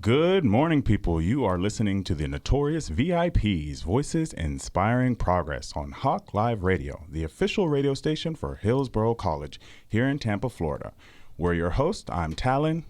Good morning, people. You are listening to the Notorious VIPs, Voices Inspiring Progress on Hawk Live Radio, the official radio station for Hillsborough College here in Tampa, Florida. We're your host. I'm Talon.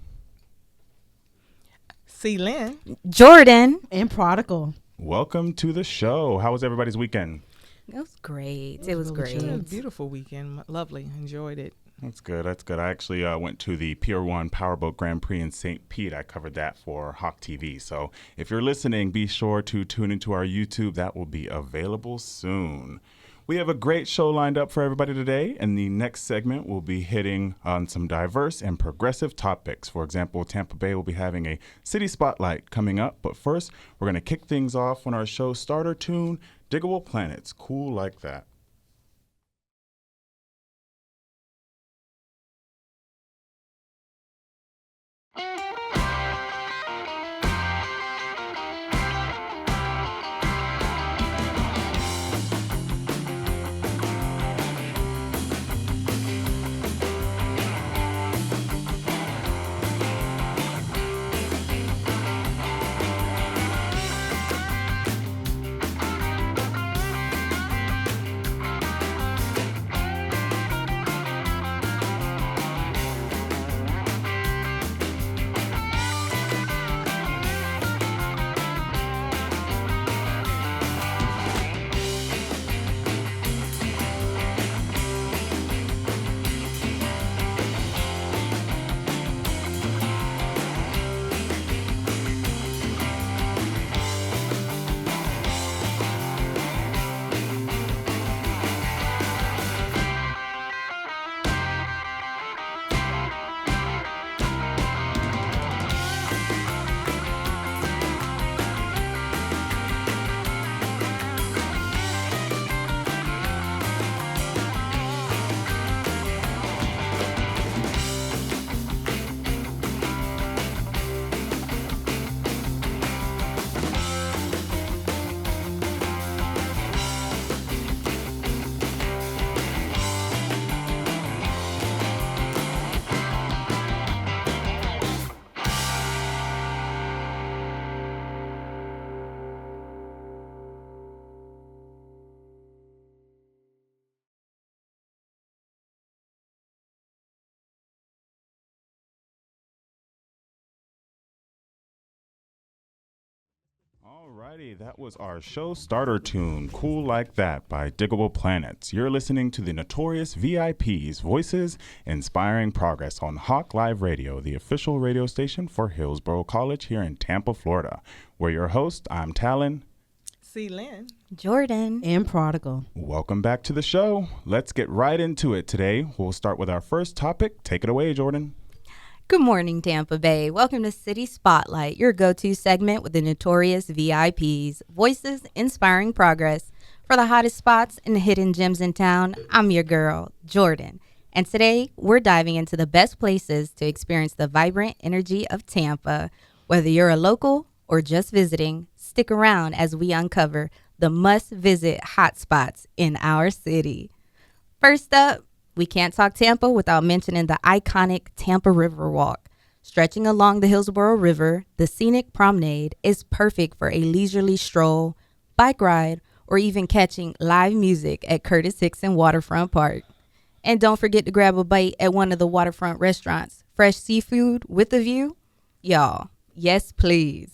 Lynn. Jordan. And Prodigal. Welcome to the show. How was everybody's weekend? It was great. It was great. It was a beautiful weekend. Lovely. Enjoyed it. That's good. I actually went to the Pier 1 Powerboat Grand Prix in St. Pete. I covered that for Hawk TV. So if you're listening, be sure to tune into our YouTube. That will be available soon. We have a great show lined up for everybody today. And the next segment will be hitting on some diverse and progressive topics. For example, Tampa Bay will be having a city spotlight coming up. But first, we're going to kick things off on our show starter tune, Diggable Planets, Cool Like That. Alrighty, that was our show starter tune, Cool Like That by Diggable Planets. You're listening to the Notorious VIPs, Voices Inspiring Progress on Hawk Live Radio, the official radio station for Hillsborough College here in Tampa, Florida. We're your host. I'm Talon. Lynn. Jordan. And Prodigal. Welcome back to the show. Let's get right into it today. We'll start with our first topic. Take it away, Jordan. Good morning, Tampa Bay. Welcome to City Spotlight, your go-to segment with the Notorious VIPs, Voices Inspiring Progress. For the hottest spots and hidden gems in town, I'm your girl, Jordan. And today, we're diving into the best places to experience the vibrant energy of Tampa. Whether you're a local or just visiting, stick around as we uncover the must-visit hotspots in our city. First up, we can't talk Tampa without mentioning the iconic Tampa River Walk. Stretching along the Hillsborough River, the scenic promenade is perfect for a leisurely stroll, bike ride, or even catching live music at Curtis Hickson Waterfront Park. And don't forget to grab a bite at one of the waterfront restaurants. Fresh seafood with a view? Y'all, yes please.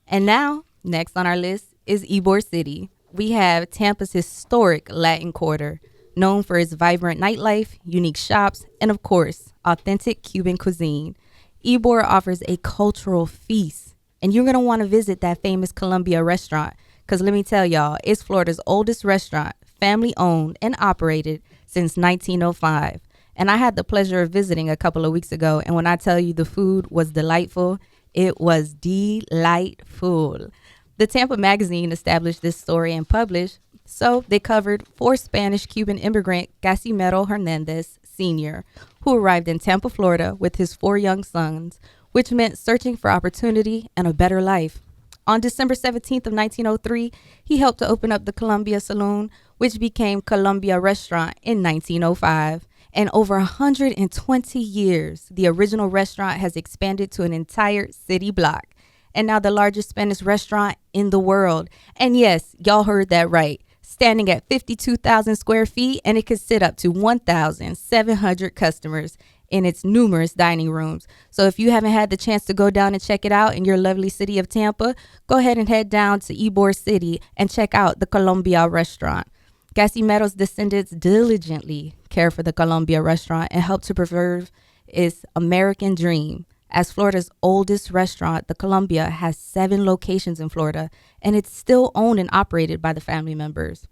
And now, next on our list is Ybor City. We have Tampa's historic Latin Quarter, known for its vibrant nightlife, unique shops, and of course, authentic Cuban cuisine. Ybor offers a cultural feast, and you're going to want to visit that famous Columbia restaurant, because let me tell y'all, it's Florida's oldest restaurant, family owned and operated since 1905. And I had the pleasure of visiting a couple of weeks ago, and when I tell you the food was delightful, it was delightful. The Tampa Magazine established this story and published. So they covered 4 Spanish-Cuban immigrant Casimiro Hernandez Sr., who arrived in Tampa, Florida with his 4 young sons, which meant searching for opportunity and a better life. On December 17th of 1903, he helped to open up the Columbia Saloon, which became Columbia Restaurant in 1905. In over 120 years, the original restaurant has expanded to an entire city block and now the largest Spanish restaurant in the world. And yes, y'all heard that right. Standing at 52,000 square feet, and it could sit up to 1,700 customers in its numerous dining rooms. So if you haven't had the chance to go down and check it out in your lovely city of Tampa, go ahead and head down to Ybor City and check out the Colombia restaurant. Casimero's descendants diligently care for the Colombia restaurant and help to preserve its American dream. As Florida's oldest restaurant, the Columbia has 7 locations in Florida, and it's still owned and operated by the family members.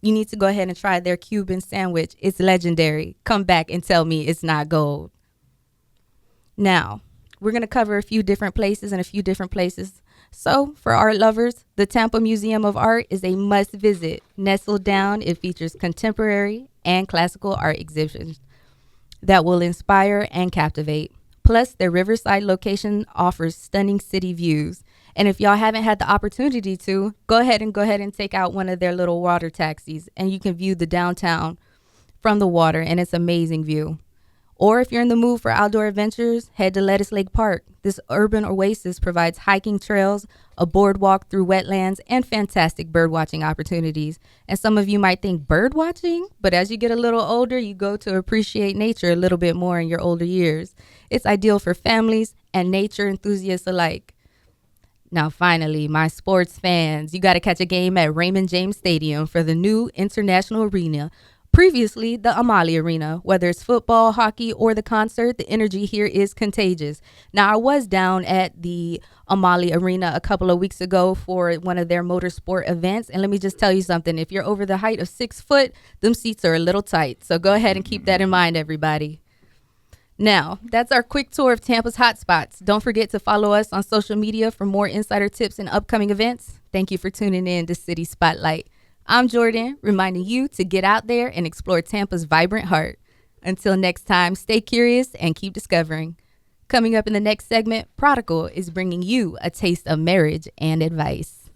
You need to go ahead and try their Cuban sandwich. It's legendary. Come back and tell me it's not gold. Now, we're going to cover a few different places and a few different places. So, for art lovers, the Tampa Museum of Art is a must visit. Nestled down, it features contemporary and classical art exhibitions that will inspire and captivate. Plus, their Riverside location offers stunning city views. And if y'all haven't had the opportunity to, go ahead and take out one of their little water taxis, and you can view the downtown from the water, and it's an amazing view. Or if you're in the mood for outdoor adventures, head to Lettuce Lake Park. This urban oasis provides hiking trails, a boardwalk through wetlands, and fantastic birdwatching opportunities. And some of you might think birdwatching, but as you get a little older, you go to appreciate nature a little bit more in your older years. It's ideal for families and nature enthusiasts alike. Now, finally, my sports fans, you got to catch a game at Raymond James Stadium for the new International Arena. Previously, the Amalie Arena. Whether it's football, hockey, or the concert, the energy here is contagious. Now, I was down at the Amalie Arena a couple of weeks ago for one of their motorsport events. And let me just tell you something. If you're over the height of 6 foot, them seats are a little tight. So go ahead and keep that in mind, everybody. Now, that's our quick tour of Tampa's hotspots. Don't forget to follow us on social media for more insider tips and upcoming events. Thank you for tuning in to City Spotlight. I'm Jordan, reminding you to get out there and explore Tampa's vibrant heart. Until next time, stay curious and keep discovering. Coming up in the next segment, Prodigal is bringing you a taste of marriage and advice.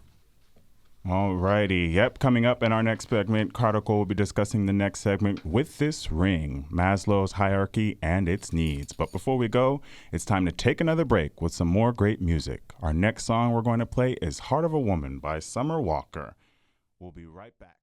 All righty. Yep. Coming up in our next segment, Prodigal will be discussing the next segment, With This Ring, Maslow's hierarchy and its needs. But before we go, it's time to take another break with some more great music. Our next song we're going to play is Heart of a Woman by Summer Walker. We'll be right back.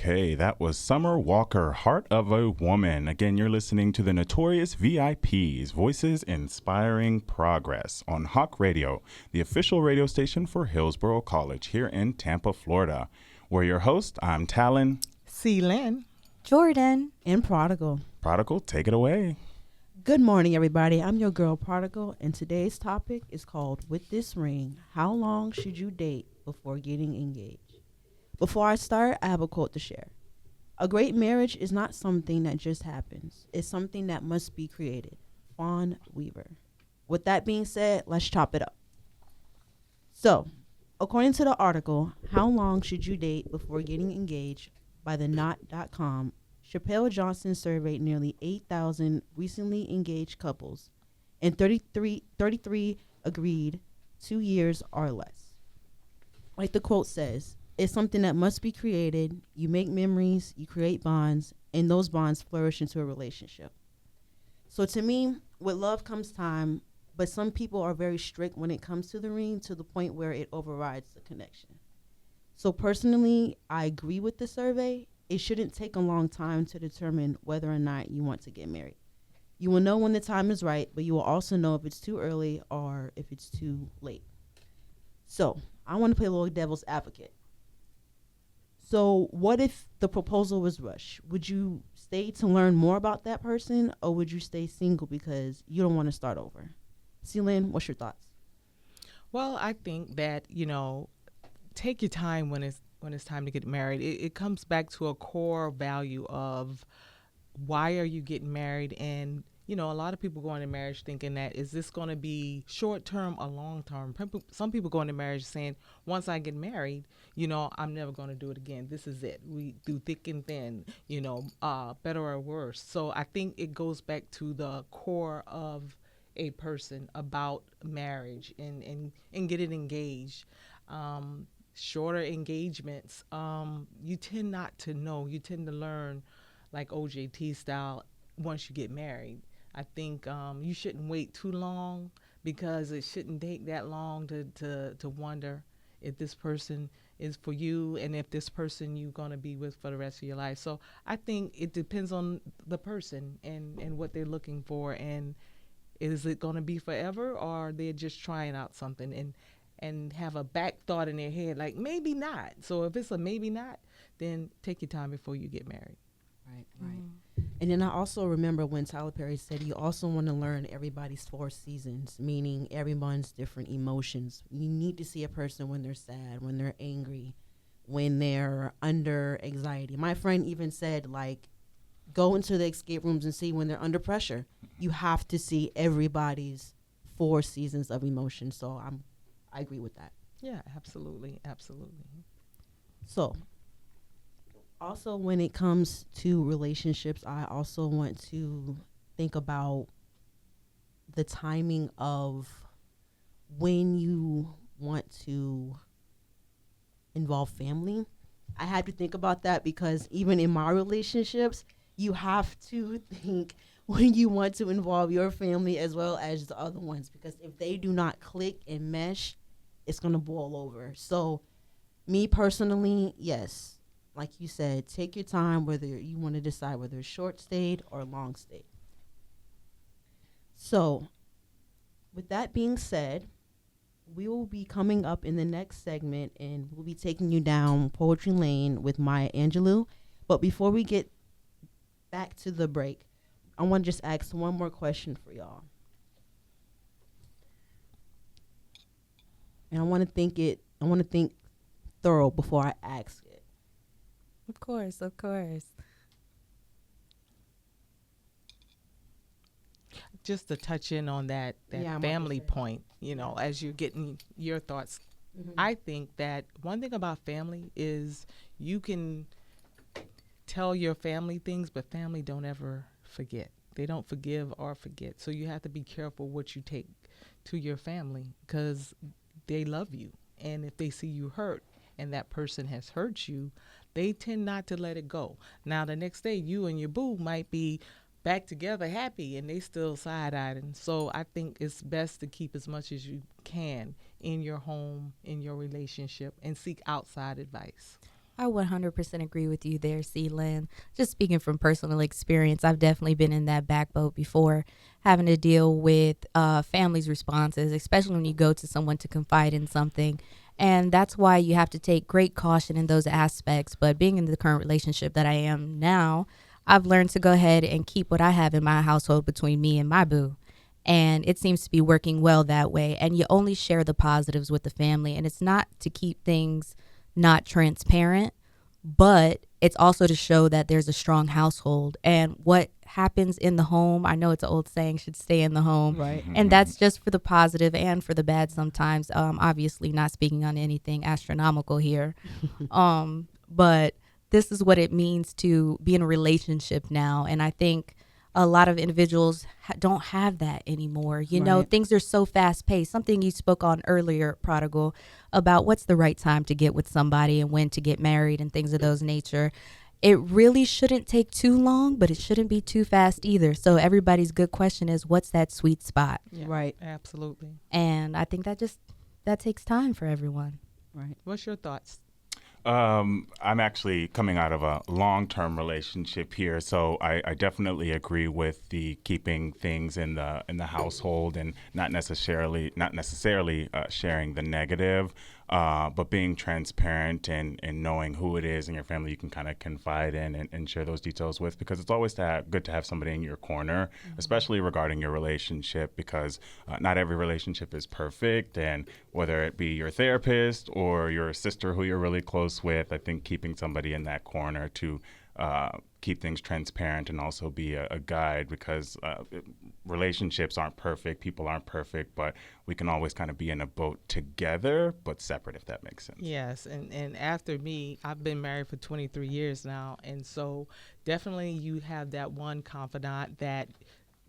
Okay, that was Summer Walker, Heart of a Woman. Again, you're listening to the Notorious VIPs, Voices Inspiring Progress on Hawk Radio, the official radio station for Hillsborough College here in Tampa, Florida. We're your host. I'm Talon. See Lynn. Jordan. And Prodigal. Prodigal, take it away. Good morning, everybody. I'm your girl, Prodigal, and today's topic is called With This Ring, How Long Should You Date Before Getting Engaged? Before I start, I have a quote to share. A great marriage is not something that just happens. It's something that must be created. Fawn Weaver. With that being said, let's chop it up. So, according to the article, How Long Should You Date Before Getting Engaged by the Knot.com, Chappelle Johnson surveyed nearly 8,000 recently engaged couples, and 33 agreed 2 years or less. Like the quote says, it's something that must be created. You make memories, you create bonds, and those bonds flourish into a relationship. So to me, with love comes time, but some people are very strict when it comes to the ring to the point where it overrides the connection. So personally, I agree with the survey. It shouldn't take a long time to determine whether or not you want to get married. You will know when the time is right, but you will also know if it's too early or if it's too late. So I want to play a little devil's advocate. So what if the proposal was rushed? Would you stay to learn more about that person, or would you stay single because you don't want to start over? Celine, what's your thoughts? Well, I think that, take your time when it's time to get married. It comes back to a core value of why are you getting married? And, a lot of people go into marriage thinking that, is this going to be short-term or long-term? Some people go into marriage saying, once I get married, I'm never going to do it again. This is it. We do thick and thin, better or worse. So I think it goes back to the core of a person about marriage and getting engaged. Shorter engagements, you tend not to know. You tend to learn like OJT style once you get married. I think you shouldn't wait too long, because it shouldn't take that long to wonder if this person is for you and if this person you're going to be with for the rest of your life. So I think it depends on the person and what they're looking for, and is it going to be forever, or they're just trying out something and have a back thought in their head like maybe not. So if it's a maybe not, then take your time before you get married. Right. And then I also remember when Tyler Perry said you also want to learn everybody's 4 seasons, meaning everyone's different emotions. You need to see a person when they're sad, when they're angry, when they're under anxiety. My friend even said, like, go into the escape rooms and see when they're under pressure. You have to see everybody's 4 seasons of emotion. So I agree with that. Yeah, absolutely. So also, when it comes to relationships, I also want to think about the timing of when you want to involve family. I had to think about that because even in my relationships, you have to think when you want to involve your family as well as the other ones, because if they do not click and mesh, it's going to boil over. So me personally, yes. Like you said, take your time whether you want to decide whether it's short stayed or long stayed. So, with that being said, we will be coming up in the next segment and we'll be taking you down Poetry Lane with Maya Angelou. But before we get back to the break, I want to just ask one more question for y'all. And I want to think thorough before I ask it. Of course. Just to touch in on that family point, as you're getting your thoughts. Mm-hmm. I think that one thing about family is you can tell your family things, but family don't ever forget. They don't forgive or forget. So you have to be careful what you take to your family, because they love you. And if they see you hurt and that person has hurt you, they tend not to let it go. Now, the next day, you and your boo might be back together happy and they still side-eyeing. So I think it's best to keep as much as you can in your home, in your relationship, and seek outside advice. I 100% agree with you there, C. Lynn. Just speaking from personal experience, I've definitely been in that back boat before, having to deal with families' responses, especially when you go to someone to confide in something. And that's why you have to take great caution in those aspects. But being in the current relationship that I am now, I've learned to go ahead and keep what I have in my household between me and my boo. And it seems to be working well that way. And you only share the positives with the family. And it's not to keep things not transparent, but it's also to show that there's a strong household. And what happens in the home, I know it's an old saying, should stay in the home. Right. And that's just for the positive and for the bad sometimes. Obviously, not speaking on anything astronomical here. But this is what it means to be in a relationship now. And I think a lot of individuals don't have that anymore. You know, Right. things are so fast paced. Something you spoke on earlier, Prodigal, about what's the right time to get with somebody and when to get married and things of those nature. It really shouldn't take too long, but it shouldn't be too fast either. So everybody's good question is, what's that sweet spot? Yeah, Right. absolutely. And I think that takes time for everyone. Right. What's your thoughts? I'm actually coming out of a long-term relationship here, so I definitely agree with the keeping things in the household and not necessarily sharing the negative, but being transparent and knowing who it is in your family you can kind of confide in and share those details with, because it's always good to have somebody in your corner, especially regarding your relationship, because not every relationship is perfect, and whether it be your therapist or your sister who you're really close with, I think keeping somebody in that corner to keep things transparent and also be a guide, because relationships aren't perfect, people aren't perfect, but we can always kind of be in a boat together, but separate, if that makes sense. Yes, and after me, I've been married for 23 years now, and so definitely you have that one confidant, that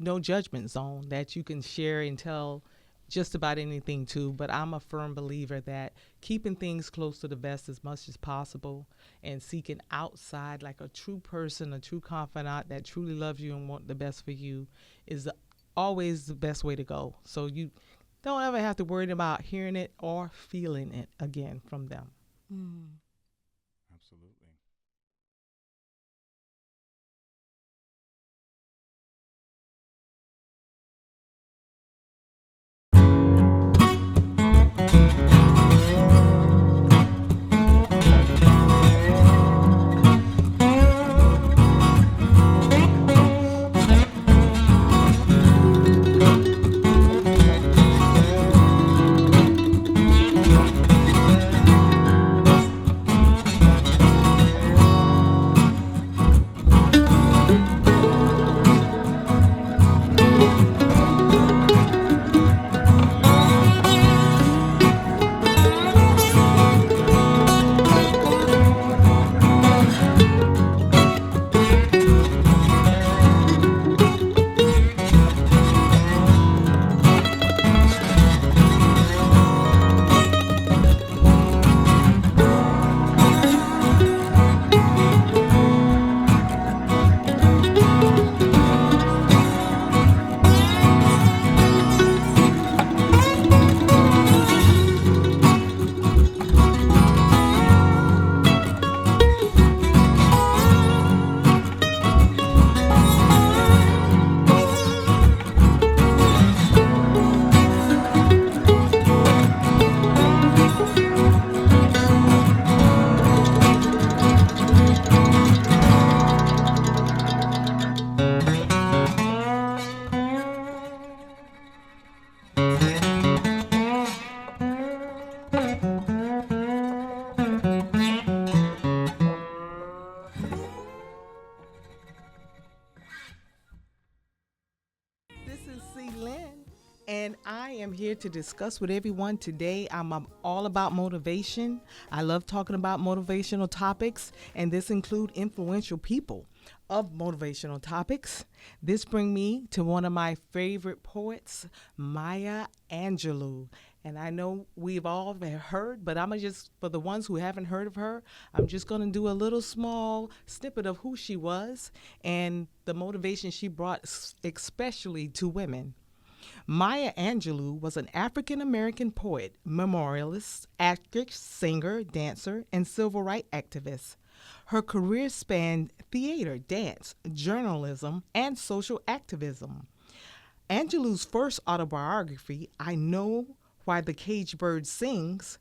no judgment zone that you can share and tell just about anything to. But I'm a firm believer that keeping things close to the vest as much as possible and seeking outside, like a true person, a true confidant that truly loves you and want the best for you, is always the best way to go. So you don't ever have to worry about hearing it or feeling it again from them. Absolutely. This is C. Lynn, and I am here to discuss with everyone today. I'm all about motivation. I love talking about motivational topics, and this include influential people of motivational topics. This brings me to one of my favorite poets, Maya Angelou. And I know we've all heard, but I'm just, for the ones who haven't heard of her, I'm just going to do a little small snippet of who she was and the motivation she brought, especially to women. Maya Angelou was an African American poet, memorialist, actress, singer, dancer, and civil rights activist. Her career spanned theater, dance, journalism, and social activism. Angelou's first autobiography, I Know Why the Caged Bird Sings,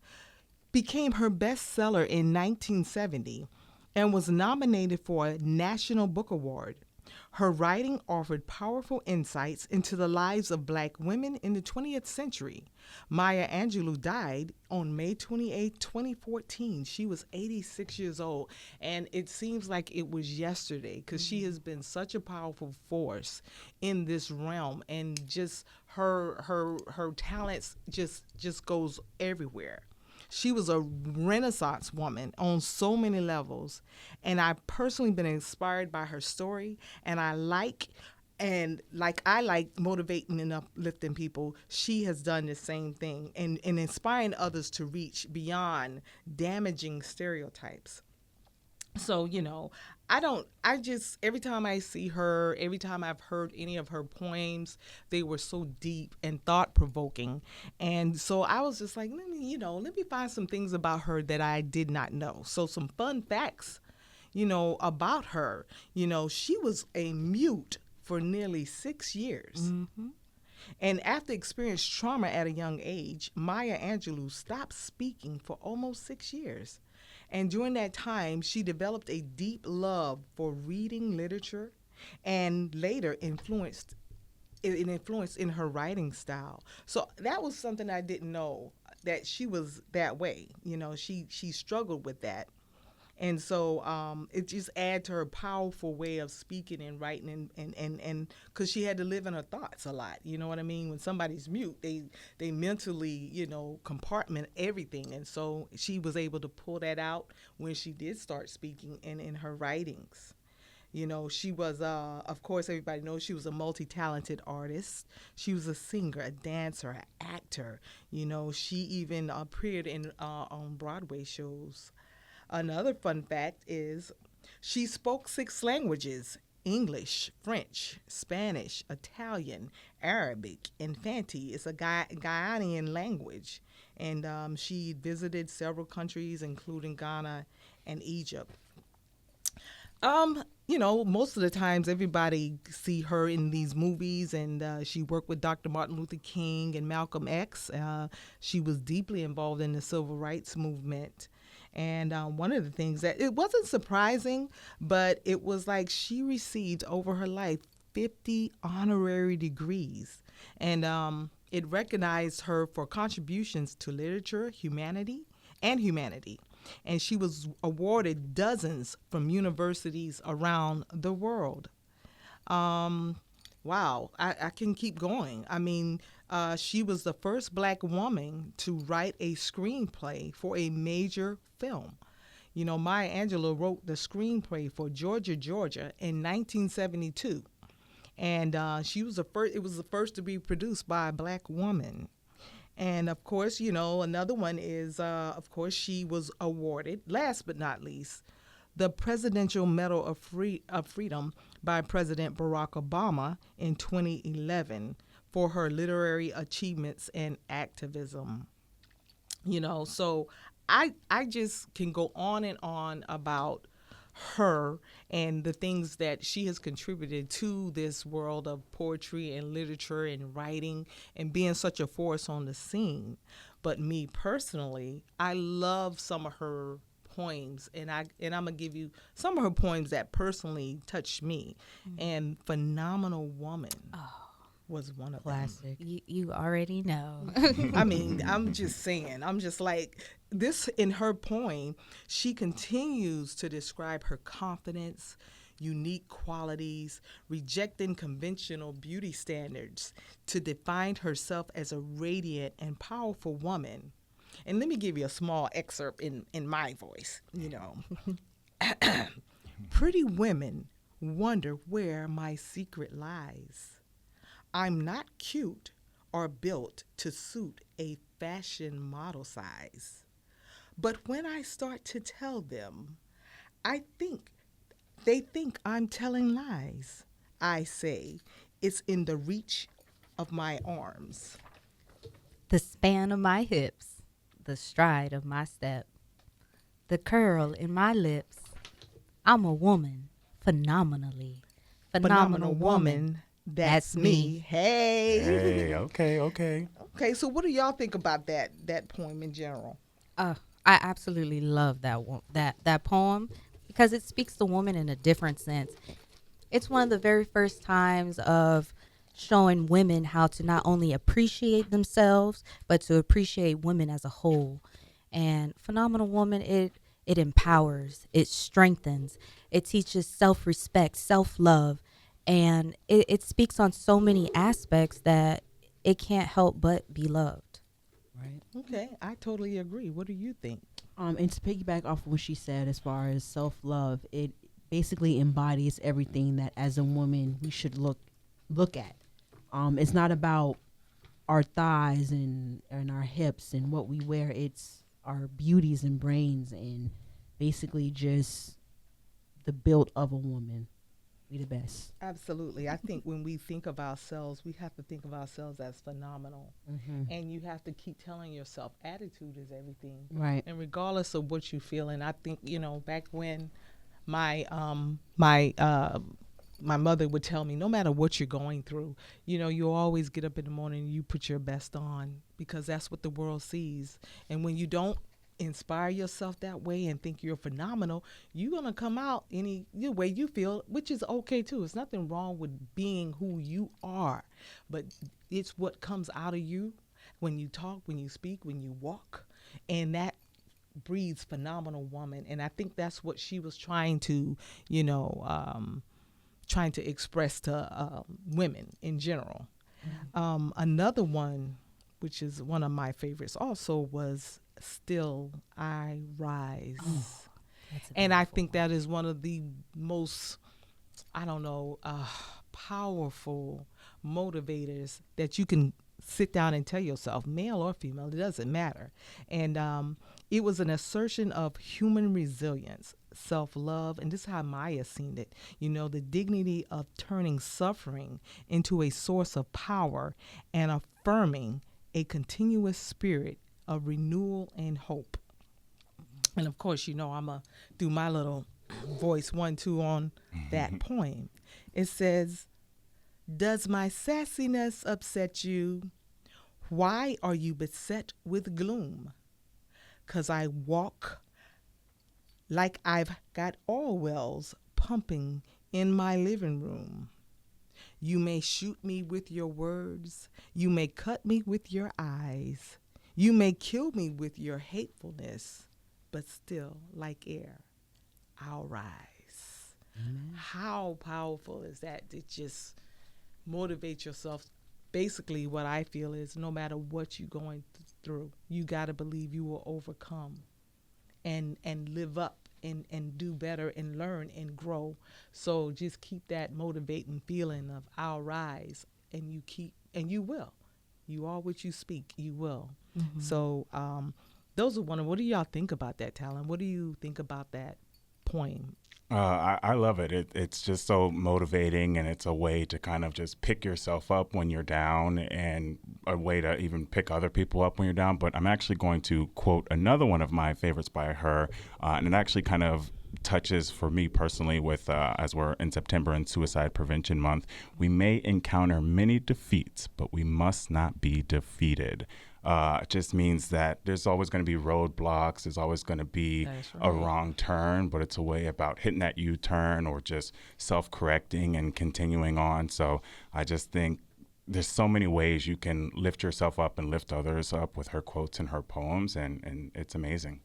became her bestseller in 1970 and was nominated for a National Book Award. Her writing offered powerful insights into the lives of black women in the 20th century. Maya Angelou died on May 28, 2014. She was 86 years old, and it seems like it was yesterday because she has been such a powerful force in this realm, and just her talents just goes everywhere. She was a renaissance woman on so many levels, and I've personally been inspired by her story, and I like motivating and uplifting people. She has done the same thing, and inspiring others to reach beyond damaging stereotypes. So, I just, every time I see her, every time I've heard any of her poems, they were so deep and thought provoking. And so I was just like, let me find some things about her that I did not know. So some fun facts, about her. She was a mute for nearly 6 years. And after experiencing trauma at a young age, Maya Angelou stopped speaking for almost 6 years. And during that time, she developed a deep love for reading literature, and later influenced in her writing style. So that was something I didn't know, that she was that way. She struggled with that. And so it just added to her powerful way of speaking and writing, and because she had to live in her thoughts a lot. You know what I mean? When somebody's mute, they mentally, compartment everything. And so she was able to pull that out when she did start speaking and in her writings. She was, of course, everybody knows she was a multi-talented artist. She was a singer, a dancer, an actor. She even appeared in on Broadway shows. Another fun fact is she spoke 6 languages: English, French, Spanish, Italian, Arabic, and Fanti. It's a Guyanian language. And she visited several countries, including Ghana and Egypt. Most of the times everybody see her in these movies, and she worked with Dr. Martin Luther King and Malcolm X. She was deeply involved in the civil rights movement. And one of the things that it wasn't surprising, but it was like she received over her life 50 honorary degrees. And it recognized her for contributions to literature, humanity. And she was awarded dozens from universities around the world. Wow, I can keep going. I mean, she was the first black woman to write a screenplay for a major film. Maya Angelou wrote the screenplay for Georgia, Georgia in 1972. And she was the first. It was the first to be produced by a black woman. And of course, another one is, of course, she was awarded, last but not least, the Presidential Medal of Freedom by President Barack Obama in 2011 for her literary achievements and activism. So I just can go on and on about her and the things that she has contributed to this world of poetry and literature and writing and being such a force on the scene. But me personally, I love some of her poems, and I'm gonna give you some of her poems that personally touched me. And Phenomenal Woman was one of them. Classic. You already know. I mean, I'm just saying, I'm just like, this in her poem, she continues to describe her confidence, unique qualities, rejecting conventional beauty standards to define herself as a radiant and powerful woman. And let me give you a small excerpt in my voice, Pretty women wonder where my secret lies. I'm not cute or built to suit a fashion model size. But when I start to tell them, they think I'm telling lies. I say it's in the reach of my arms. The span of my hips, the stride of my step, the curl in my lips. I'm a woman, phenomenally. Phenomenal woman. That's That's me. me. Hey. Hey, okay, okay. Okay, so what do y'all think about that poem in general? I absolutely love that poem because it speaks to woman in a different sense. It's one of the very first times of showing women how to not only appreciate themselves but to appreciate women as a whole. And phenomenal woman, it empowers, it strengthens, it teaches self-respect, self-love, and it speaks on so many aspects that it can't help but be loved. Right. Okay, I totally agree. What do you think? And to piggyback off of what she said, as far as self love, it basically embodies everything that as a woman we should look at. It's not about our thighs and our hips and what we wear. It's our beauties and brains and basically just the build of a woman. We the best. Absolutely. I think when we think of ourselves, we have to think of ourselves as phenomenal. Mm-hmm. And you have to keep telling yourself attitude is everything. Right. And regardless of what you feel, and I think, back when my mother would tell me, no matter what you're going through, you always get up in the morning and you put your best on because that's what the world sees. And when you don't inspire yourself that way and think you're phenomenal, you're going to come out any way you feel, which is okay too. There's nothing wrong with being who you are, but it's what comes out of you when you talk, when you speak, when you walk, and that breeds phenomenal woman. And I think that's what she was trying to express to women in general. Another one, which is one of my favorites also, was Still I Rise. And I think that is one of the most, powerful motivators that you can sit down and tell yourself, male or female, it doesn't matter. And it was an assertion of human resilience, self-love, and this is how Maya seen it. The dignity of turning suffering into a source of power and affirming a continuous spirit of renewal and hope. And of course, I'm going to do my little voice 1-2 on that poem. It says, does my sassiness upset you? Why are you beset with gloom? 'Cause I walk like I've got oil wells pumping in my living room. You may shoot me with your words. You may cut me with your eyes. You may kill me with your hatefulness, but still, like air, I'll rise. How powerful is that to just motivate yourself? Basically, what I feel is no matter what you're going through, you got to believe you will overcome and live up and do better and learn and grow. So just keep that motivating feeling of I'll rise, and you will. You are what you speak, you will. Mm-hmm. So those are what do y'all think about that, Talon? What do you think about that poem? I love it. It's just so motivating, and it's a way to kind of just pick yourself up when you're down and a way to even pick other people up when you're down. But I'm actually going to quote another one of my favorites by her, and it actually kind of touches for me personally with as we're in September and Suicide Prevention Month. We may encounter many defeats, but we must not be defeated. It just means that there's always going to be roadblocks. There's always going to be a wrong turn, but it's a way about hitting that U-turn or just self-correcting and continuing on. So I just think there's so many ways you can lift yourself up and lift others up with her quotes and her poems, and it's amazing.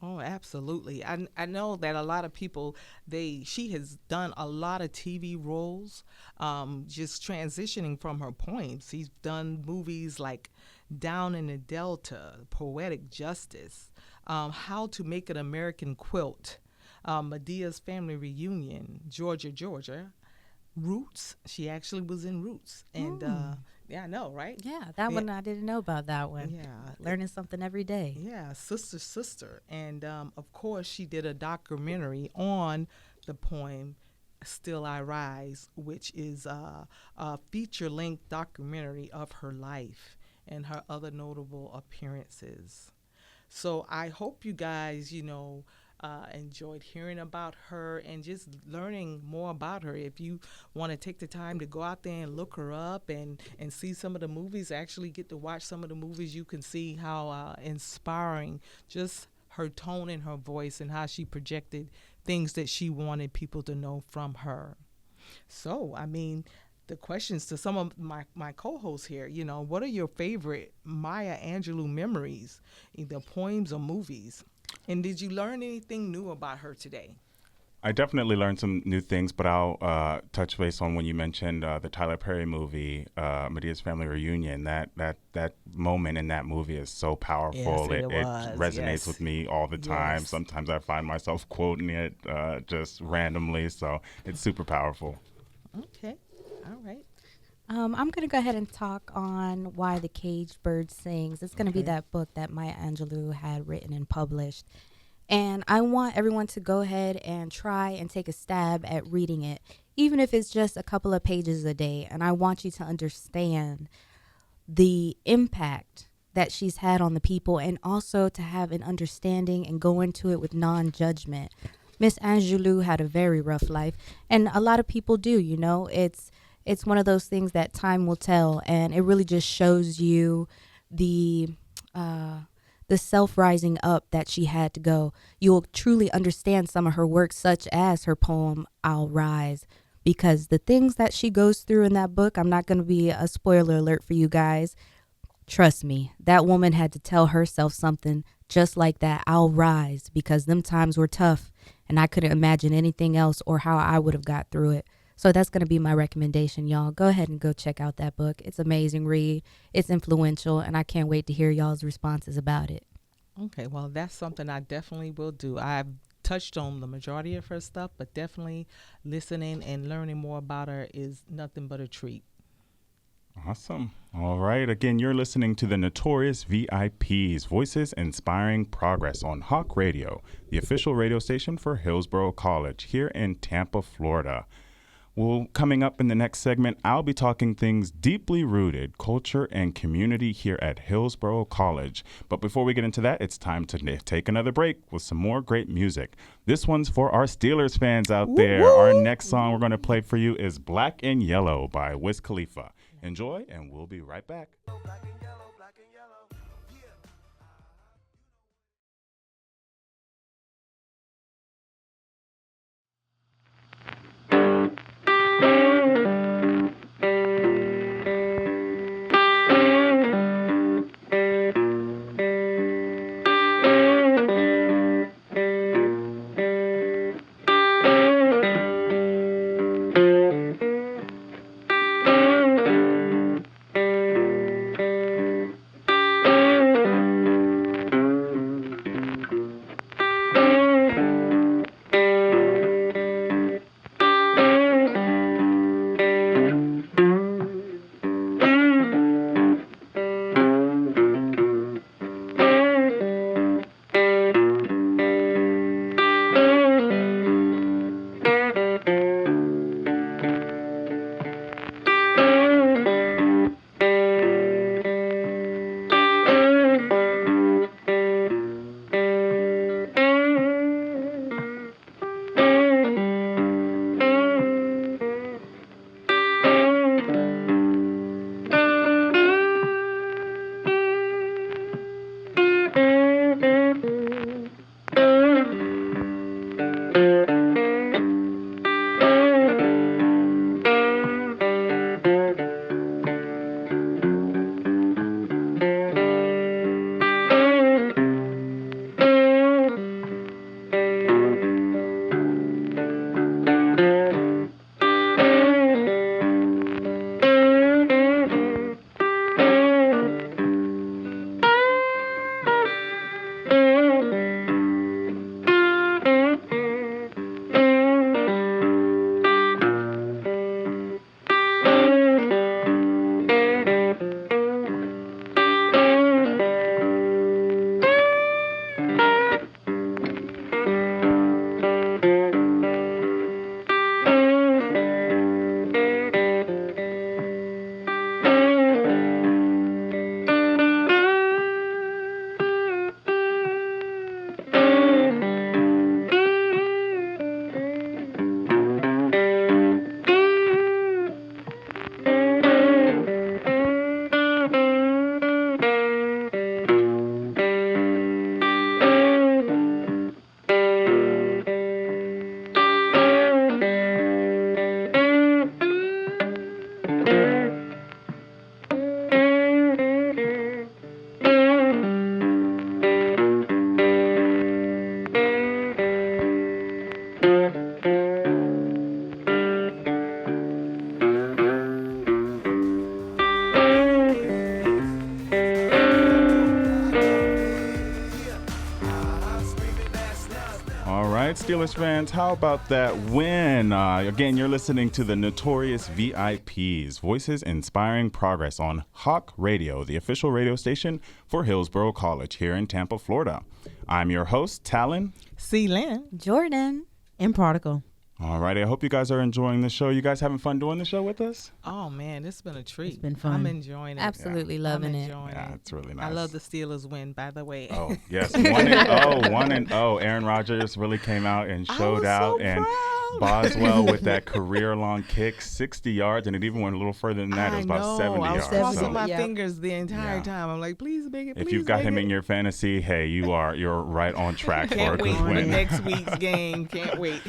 Oh, absolutely. I know that a lot of people, she has done a lot of TV roles, just transitioning from her poems. She's done movies like Down in the Delta, Poetic Justice, How to Make an American Quilt, Medea's Family Reunion, Georgia, Roots. She actually was in Roots. And yeah, I know, right? Yeah, that one I didn't know about that one. Yeah. Learning something every day. Yeah, Sister. And of course, she did a documentary on the poem Still I Rise, which is a feature-length documentary of her life and her other notable appearances. So I hope you guys, enjoyed hearing about her and just learning more about her. If you want to take the time to go out there and look her up and see some of the movies, actually get to watch some of the movies, you can see how inspiring just her tone and her voice and how she projected things that she wanted people to know from her. So, I mean, the questions to some of my co-hosts here, what are your favorite Maya Angelou memories, either poems or movies? And did you learn anything new about her today? I definitely learned some new things, but I'll touch base on when you mentioned the Tyler Perry movie, Medea's Family Reunion. That moment in that movie is so powerful. Yes, it It was. resonates Yes. with me all the time. Yes. Sometimes I find myself quoting it just randomly, so it's super powerful. Okay. All right. I'm going to go ahead and talk on Why the Caged Bird Sings. It's going to be Okay. that book that Maya Angelou had written and published. And I want everyone to go ahead and try and take a stab at reading it, even if it's just a couple of pages a day. And I want you to understand the impact that she's had on the people and also to have an understanding and go into it with non-judgment. Miss Angelou had a very rough life, and a lot of people do, It's one of those things that time will tell, and it really just shows you the the self-rising up that she had to go. You'll truly understand some of her work, such as her poem, I'll Rise, because the things that she goes through in that book, I'm not going to be a spoiler alert for you guys. Trust me, that woman had to tell herself something just like that, I'll rise, because them times were tough, and I couldn't imagine anything else or how I would have got through it. So that's going to be my recommendation, y'all. Go ahead and go check out that book. It's amazing read. It's influential, and I can't wait to hear y'all's responses about it. Okay. Well, that's something I definitely will do. I've touched on the majority of her stuff, but definitely listening and learning more about her is nothing but a treat. Awesome. All right. Again, you're listening to the Notorious VIPs, Voices Inspiring Progress on Hawk Radio, the official radio station for Hillsborough College here in Tampa, Florida. Well, coming up in the next segment, I'll be talking things deeply rooted, culture and community here at Hillsborough College. But before we get into that, it's time to take another break with some more great music. This one's for our Steelers fans out there. Woo-woo! Our next song we're going to play for you is Black and Yellow by Wiz Khalifa. Enjoy, and we'll be right back. Steelers fans, how about that win? Again, you're listening to the Notorious VIPs, Voices Inspiring Progress on Hawk Radio, the official radio station for Hillsborough College here in Tampa, Florida. I'm your host, Talon. See, Lynn. Jordan. And Prodigal. All right, I hope you guys are enjoying the show. You guys having fun doing the show with us? Oh, man, it's been a treat. It's been fun. I'm enjoying it. Absolutely loving I'm it. enjoying Yeah, it. it's really nice. I love the Steelers win, by the way. Oh, yes. 1-0. Aaron Rodgers really came out and showed out. And proud. Boswell with that career-long kick, 60 yards, and it even went a little further than that. It was about 70 I was yards. crossing So my Yeah. fingers the entire Yeah. time. I'm like, please make it, if please you've got make him it. in your fantasy, hey, you're right on track for a Can't good wait for the win. next week's game. Can't wait.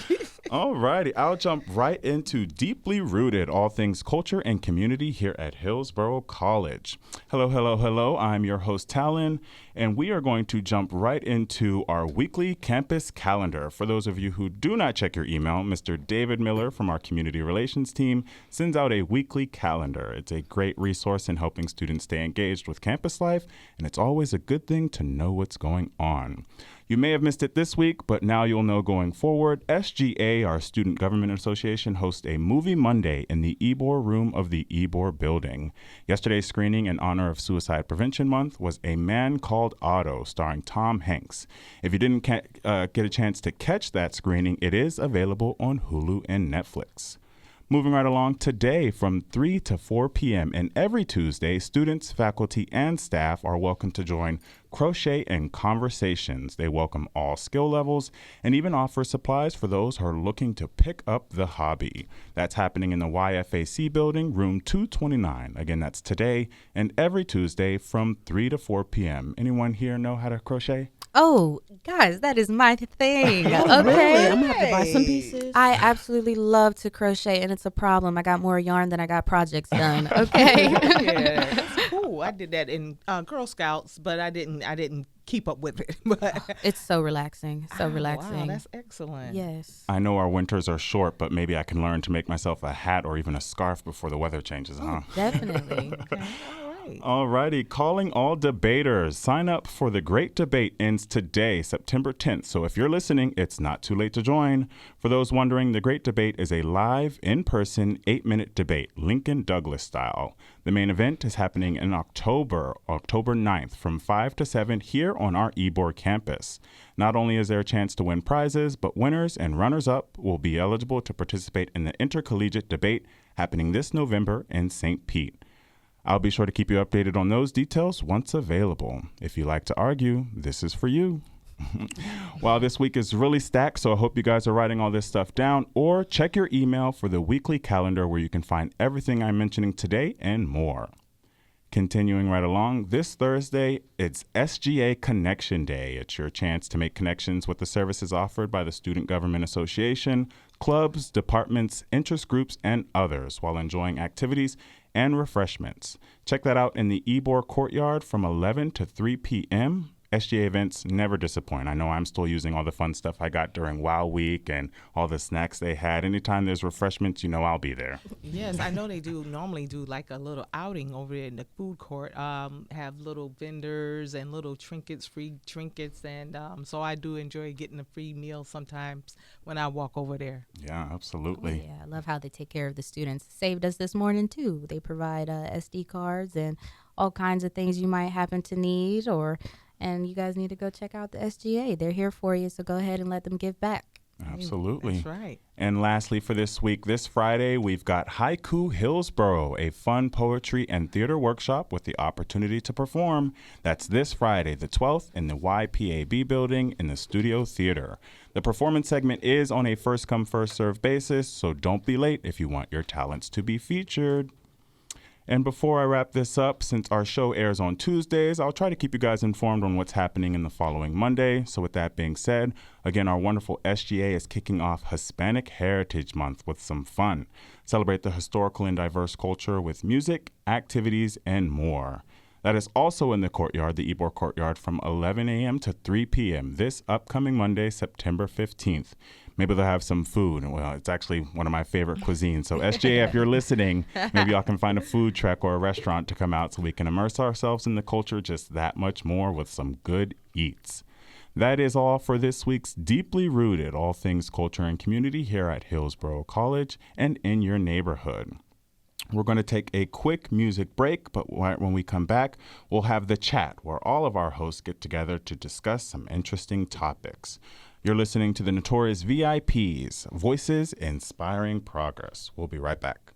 All righty, I'll jump right into Deeply Rooted, all things culture and community here at Hillsborough College. Hello. I'm your host, Talon, and we are going to jump right into our weekly campus calendar. For those of you who do not check your email, Mr. David Miller from our community relations team sends out a weekly calendar. It's a great resource in helping students stay engaged with campus life, and it's always a good thing to know what's going on. You may have missed it this week, but now you'll know going forward. SGA, our Student Government Association, hosts a Movie Monday in the Ebor room of the Ebor building. Yesterday's screening in honor of Suicide Prevention Month was A Man Called Otto, starring Tom Hanks. If you didn't get a chance to catch that screening, it is available on Hulu and Netflix. Moving right along, today from 3 to 4 p.m. and every Tuesday, students, faculty, and staff are welcome to join Crochet and Conversations. They welcome all skill levels and even offer supplies for those who are looking to pick up the hobby. That's happening in the YFAC building, room 229. Again, that's today and every Tuesday from 3 to 4 p.m. Anyone here know how to crochet? Oh, guys, that is my thing. Oh, Okay. really? I'm going to have to buy some pieces. I absolutely love to crochet, and it's a problem. I got more yarn than I got projects done. Okay. Yeah, that's cool. I did that in Girl Scouts, but I didn't keep up with it. But It's so relaxing. So relaxing. Wow, that's excellent. Yes. I know our winters are short, but maybe I can learn to make myself a hat or even a scarf before the weather changes, huh? Definitely. Okay. All right. All righty, calling all debaters. Sign up for the Great Debate ends today, September 10th. So if you're listening, it's not too late to join. For those wondering, the Great Debate is a live, in-person, 8-minute debate, Lincoln Douglas style. The main event is happening in October 9th from 5 to 7 here on our Ebor campus. Not only is there a chance to win prizes, but winners and runners-up will be eligible to participate in the intercollegiate debate happening this November in St. Pete. I'll be sure to keep you updated on those details once available. If you like to argue, this is for you. Well, this week is really stacked, so I hope you guys are writing all this stuff down, or check your email for the weekly calendar where you can find everything I'm mentioning today and more. Continuing right along, this Thursday, it's SGA Connection Day. It's your chance to make connections with the services offered by the Student Government Association, clubs, departments, interest groups, and others while enjoying activities and refreshments. Check that out in the Ebor Courtyard from 11 to 3 p.m. SGA events never disappoint. I know I'm still using all the fun stuff I got during WOW Week and all the snacks they had. Anytime there's refreshments, you know I'll be there. Yes, I know they normally do like a little outing over there in the food court. Have little vendors and little free trinkets, and so I do enjoy getting a free meal sometimes when I walk over there. Yeah, absolutely. Yeah, I love how they take care of the students. Saved us this morning, too. They provide SD cards and all kinds of things you might happen to need, and you guys need to go check out the SGA. They're here for you, so go ahead and let them give back. Absolutely. That's right. And lastly, for this week, this Friday, we've got Haiku Hillsborough, a fun poetry and theater workshop with the opportunity to perform. That's this Friday, the 12th, in the YPAB building in the Studio Theater. The performance segment is on a first-come, first-served basis, so don't be late if you want your talents to be featured. And before I wrap this up, since our show airs on Tuesdays, I'll try to keep you guys informed on what's happening in the following Monday. So with that being said, again, our wonderful SGA is kicking off Hispanic Heritage Month with some fun. Celebrate the historical and diverse culture with music, activities, and more. That is also in the courtyard, the Ebor Courtyard, from 11 a.m. to 3 p.m. this upcoming Monday, September 15th. Maybe they'll have some food. Well, it's actually one of my favorite cuisines. So SJ, if you're listening, maybe y'all can find a food truck or a restaurant to come out so we can immerse ourselves in the culture just that much more with some good eats. That is all for this week's Deeply Rooted, all things culture and community here at Hillsborough College and in your neighborhood. We're going to take a quick music break, but when we come back, we'll have the chat where all of our hosts get together to discuss some interesting topics. You're listening to the Notorious VIPs, Voices Inspiring Progress. We'll be right back.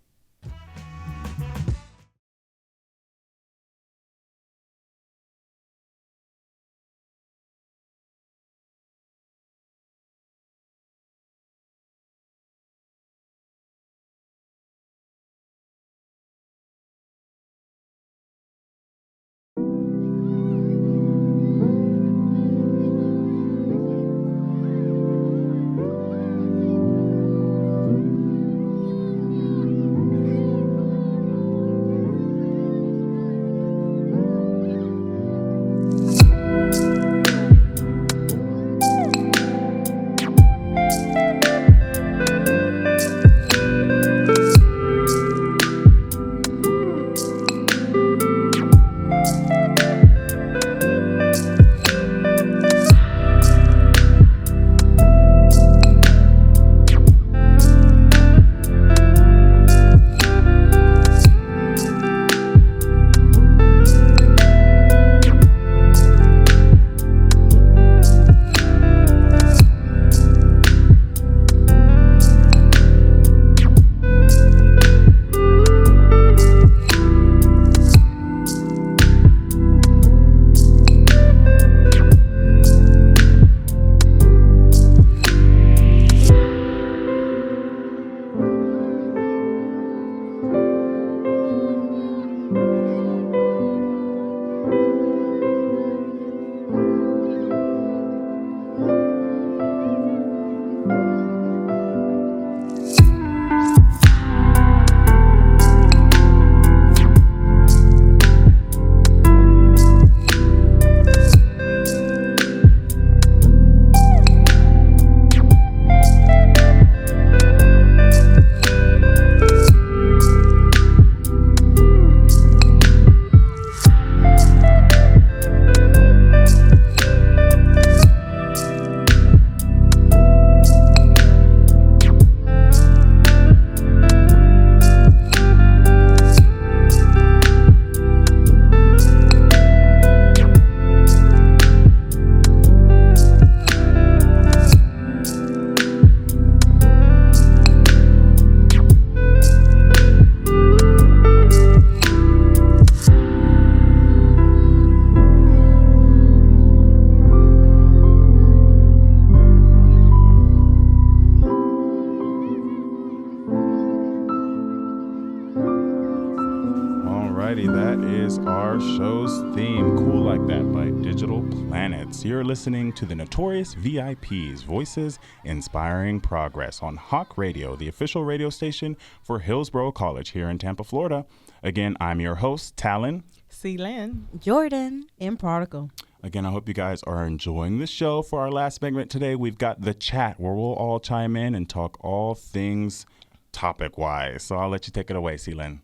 That is our show's theme, Cool Like That by Digital Planets. You're listening to the Notorious VIPs, Voices Inspiring Progress on Hawk Radio, the official radio station for Hillsborough College here in Tampa, Florida. Again, I'm your host, Talon. C-Lynn. Jordan. And Prodigal. Again, I hope you guys are enjoying the show. For our last segment today, we've got the chat where we'll all chime in and talk all things topic-wise. So I'll let you take it away, C-Lynn.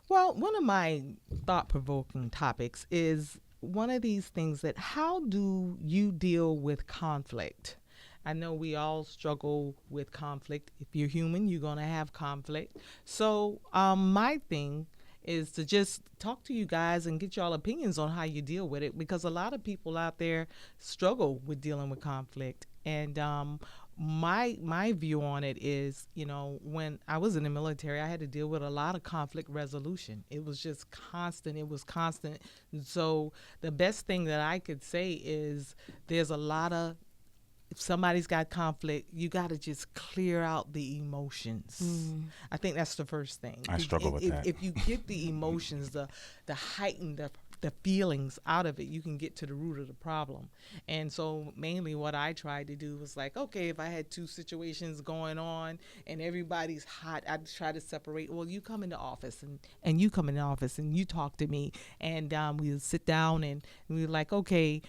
Well, one of my thought-provoking topics is one of these things that how do you deal with conflict? I know we all struggle with conflict. If you're human, you're going to have conflict. So my thing is to just talk to you guys and get y'all opinions on how you deal with it, because a lot of people out there struggle with dealing with conflict. And my view on it is, you know, when I was in the military, I had to deal with a lot of conflict resolution. It was just constant. It was constant. So the best thing that I could say is there's a lot of, if somebody's got conflict, you got to just clear out the emotions. I think that's the first thing. I struggle with that. If you get the emotions, the heightened, the feelings out of it, you can get to the root of the problem. And so mainly what I tried to do was like, okay, if I had two situations going on and everybody's hot, I'd try to separate. Well, you come in the office and you come in the office and you talk to me, and we'll sit down and we're like, okay,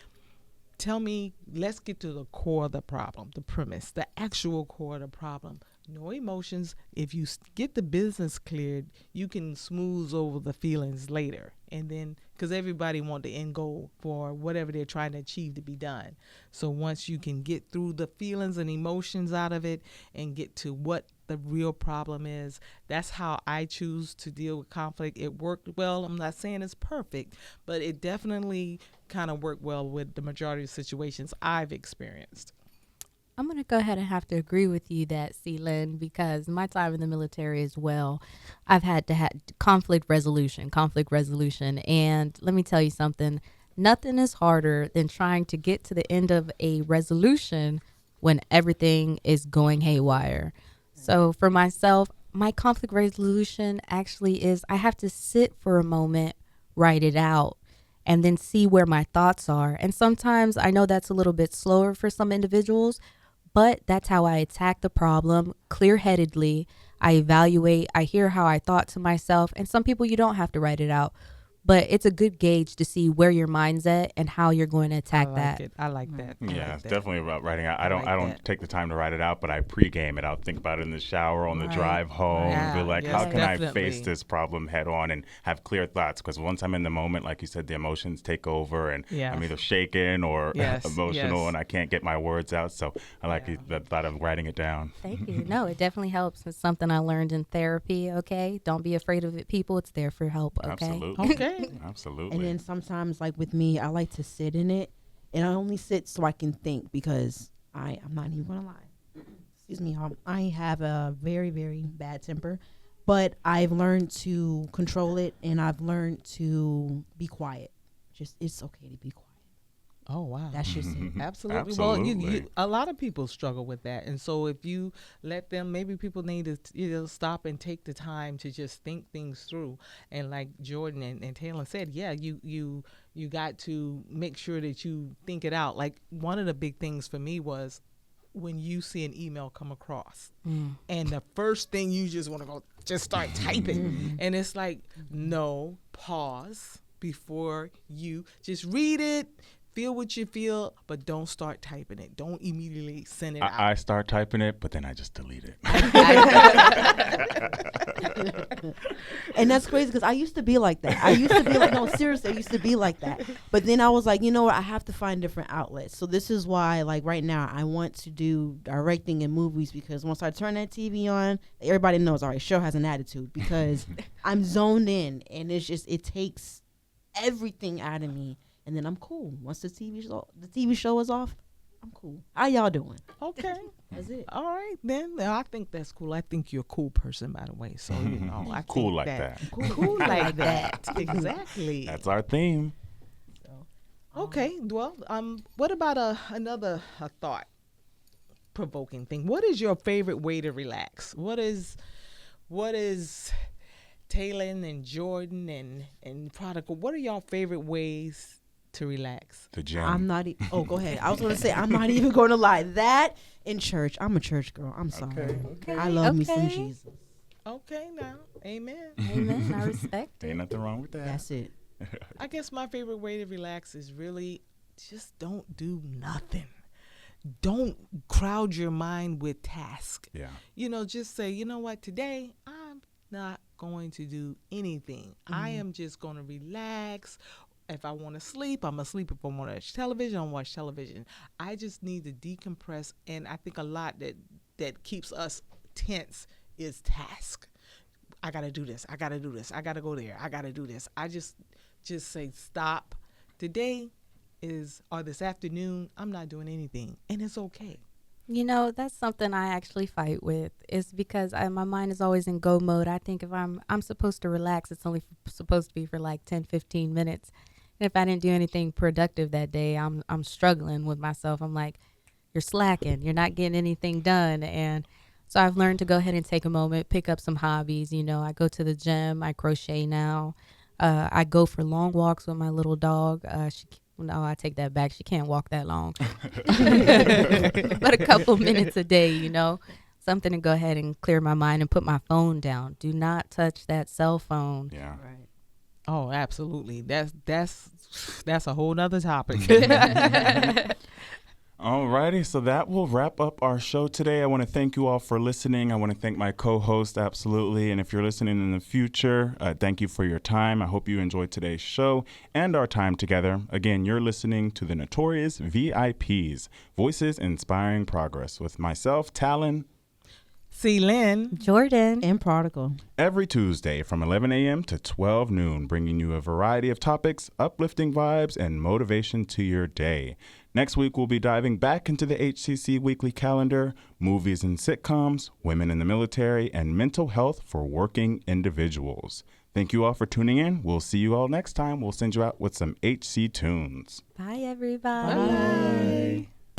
tell me, let's get to the core of the problem, the premise, the actual core of the problem. No emotions. If you get the business cleared, you can smooth over the feelings later. And then, because everybody want the end goal for whatever they're trying to achieve to be done. So once you can get through the feelings and emotions out of it and get to what the real problem is, that's how I choose to deal with conflict. It worked well. I'm not saying it's perfect, but it definitely kind of worked well with the majority of situations I've experienced. I'm going to go ahead and have to agree with you that, Lynn, because my time in the military as well, I've had to have conflict resolution. And let me tell you something, nothing is harder than trying to get to the end of a resolution when everything is going haywire. So for myself, my conflict resolution actually is I have to sit for a moment, write it out, and then see where my thoughts are. And sometimes I know that's a little bit slower for some individuals, but that's how I attack the problem clear-headedly. I evaluate, I hear how I thought to myself, and some people you don't have to write it out. But it's a good gauge to see where your mind's at and how you're going to attack that. I like that. I Yeah, like it's that. definitely about writing out. I like don't that. take the time to write it out, but I pregame it. I'll think about it in the shower on the Right. drive home and be Yeah, like, yes, how can I definitely. face this problem head on and have clear thoughts? Because once I'm in the moment, like you said, the emotions take over and Yeah. I'm either shaken or Yes, emotional yes. and I can't get my words out. So I like the thought of writing it down. Thank you. No, it definitely helps. It's something I learned in therapy, okay? Don't be afraid of it, people. It's there for help, okay? Absolutely. Okay. Absolutely. And then sometimes, like with me, I like to sit in it, and I only sit so I can think because I'm not even gonna lie. Excuse me, I have a very, very bad temper, but I've learned to control it, and I've learned to be quiet. Just it's okay to be quiet. Oh, wow. That's just it. Absolutely. Well, Absolutely. a lot of people struggle with that, and so if you let them, maybe people need to stop and take the time to just think things through. And like Jordan and Taylor said, yeah, you got to make sure that you think it out. Like one of the big things for me was when you see an email come across, and the first thing you just want to go just start typing, and it's like, no, pause before you just read it. Feel what you feel, but don't start typing it. Don't immediately send it out. I start typing it, but then I just delete it. And that's crazy because I used to be like that. I used to be like, no, seriously, I used to be like that. But then I was like, you know what? I have to find different outlets. So this is why, like right now, I want to do directing in movies because once I turn that TV on, everybody knows, all right, Cheryl has an attitude because I'm zoned in, and it's just it takes everything out of me, and then I'm cool. Once the TV show is off, I'm cool. How y'all doing? Okay. That's it. All right, then. I think that's cool. I think you're a cool person, by the way. So, you know, I Cool think like that. Cool like that. Exactly. That's our theme. Okay. Well, what about another thought-provoking thing? What is your favorite way to relax? What is Talon and Jordan and Prodigal? What are y'all favorite ways to relax? The gym. I'm not. Go ahead. I was going to say I'm not even going to lie. That in church. I'm a church girl. I'm sorry. Okay. I love me some Okay. Jesus. Okay, now. Amen. Amen. I respect Ain't it. nothing wrong with that. That's it. I guess my favorite way to relax is really just don't do nothing. Don't crowd your mind with tasks. Yeah. You know, just say, you know what, today I'm not going to do anything. I am just going to relax. If I want to sleep, I'm going to sleep. If I want to watch television, I'll watch television. I just need to decompress. And I think a lot that keeps us tense is task. I got to do this. I got to do this. I got to go there. I got to do this. I just say stop. Today or this afternoon, I'm not doing anything. And it's okay. You know, that's something I actually fight with. It's because my mind is always in go mode. I think if I'm supposed to relax, it's only supposed to be for like 10, 15 minutes. And if I didn't do anything productive that day, I'm struggling with myself. I'm like, you're slacking. You're not getting anything done. And so I've learned to go ahead and take a moment, pick up some hobbies. You know, I go to the gym. I crochet now. I go for long walks with my little dog. No, I take that back. She can't walk that long. But a couple minutes a day, you know, something to go ahead and clear my mind and put my phone down. Do not touch that cell phone. Yeah. Right. Oh, absolutely. That's a whole nother topic. Alrighty, so that will wrap up our show today. I want to thank you all for listening. I want to thank my co-host, absolutely. And if you're listening in the future, thank you for your time. I hope you enjoyed today's show and our time together. Again, you're listening to the Notorious VIPs, Voices Inspiring Progress, with myself, Talon. See, Lynn. Jordan. And Prodigal. Every Tuesday from 11 a.m. to 12 noon, bringing you a variety of topics, uplifting vibes, and motivation to your day. Next week, we'll be diving back into the HCC weekly calendar, movies and sitcoms, women in the military, and mental health for working individuals. Thank you all for tuning in. We'll see you all next time. We'll send you out with some HC tunes. Bye, everybody. Bye.